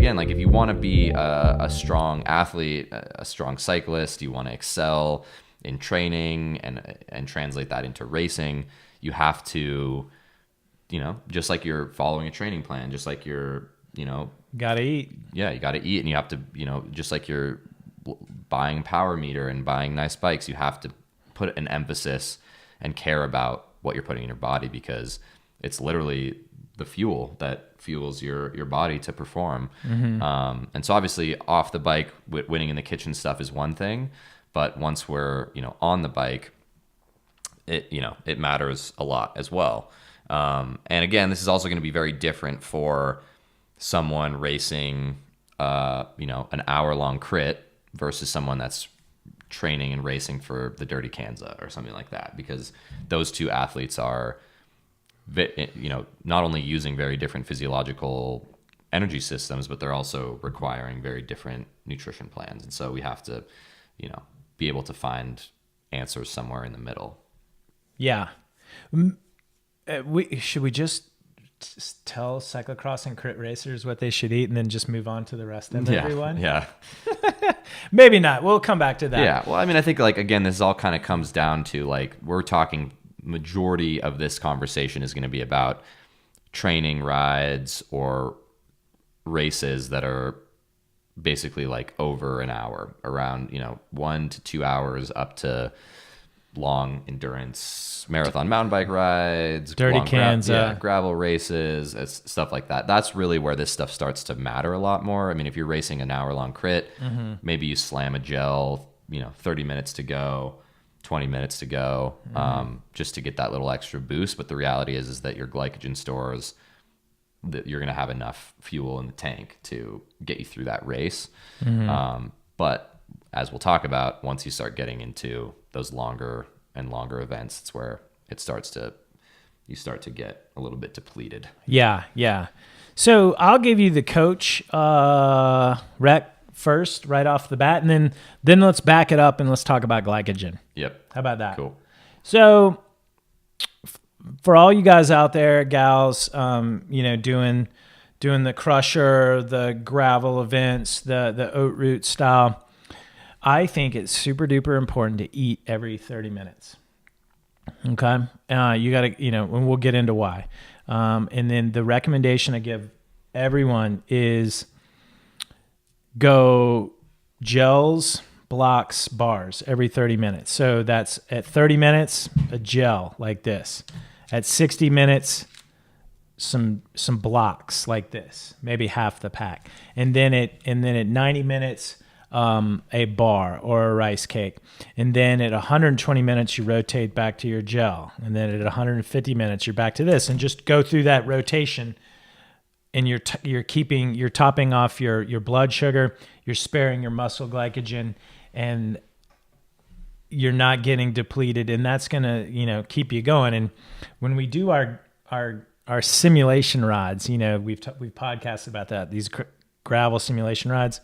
again, like if you want to be a strong athlete, a strong cyclist, you want to excel in training and translate that into racing, you have to, just like you're following a training plan, just like you're, gotta eat. Yeah, you got to eat, and you have to, just like you're buying power meter and buying nice bikes, you have to put an emphasis and care about what you're putting in your body, because it's literally the fuel that fuels your body to perform. And so obviously off the bike, winning in the kitchen stuff is one thing, but once we're, on the bike, it matters a lot as well. And again, this is also going to be very different for someone racing, an hour-long crit versus someone that's training and racing for the Dirty Kanza or something like that, because those two athletes are, not only using very different physiological energy systems, but they're also requiring very different nutrition plans. And so we have to, be able to find answers somewhere in the middle. Yeah. Should we just tell cyclocross and crit racers what they should eat and then just move on to the rest of everyone? Yeah. Maybe not. We'll come back to that. Yeah. Well, I mean, I think again, this all kind of comes down to we're talking majority of this conversation is going to be about training rides or races that are basically over an hour, around 1 to 2 hours, up to long endurance marathon mountain bike rides, Dirty Kanza, gravel races, stuff like that. That's really where this stuff starts to matter a lot more. I mean, if you're racing an hour-long crit, maybe you slam a gel, 30 minutes to go, 20 minutes to go, just to get that little extra boost. But the reality is that your glycogen stores, that you're going to have enough fuel in the tank to get you through that race. But as we'll talk about, once you start getting into those longer and longer events, it's where you start to get a little bit depleted. Yeah. So I'll give you the coach rec first, right off the bat, and then let's back it up and let's talk about glycogen. Yep. How about that? Cool. So for all you guys out there, gals, doing the crusher, the gravel events, the oat root style, I think it's super duper important to eat every 30 minutes. Okay. You got to, and we'll get into why. And then the recommendation I give everyone is go gels, blocks, bars every 30 minutes. So that's at 30 minutes, a gel like this. At 60 minutes, some blocks like this, maybe half the pack. And then at 90 minutes, a bar or a rice cake. And then at 120 minutes, you rotate back to your gel. And then at 150 minutes, you're back to this, and just go through that rotation. And you're topping off your blood sugar, you're sparing your muscle glycogen, and you're not getting depleted, and that's gonna keep you going. And when we do our simulation rides, we've podcasted about that, these gravel simulation rides.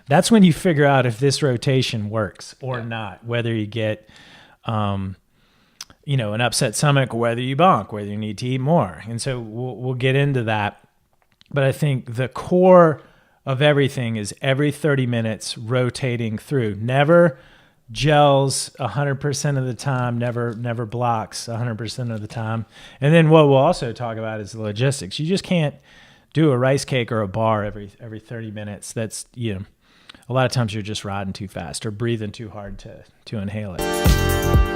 That's when you figure out if this rotation works or not, whether you get an upset stomach, or whether you bonk, whether you need to eat more. And so we'll get into that. But I think the core of everything is every 30 minutes rotating through. Never gels 100% of the time, never blocks 100% of the time. And then what we'll also talk about is the logistics. You just can't do a rice cake or a bar every 30 minutes. That's, a lot of times you're just riding too fast or breathing too hard to inhale it.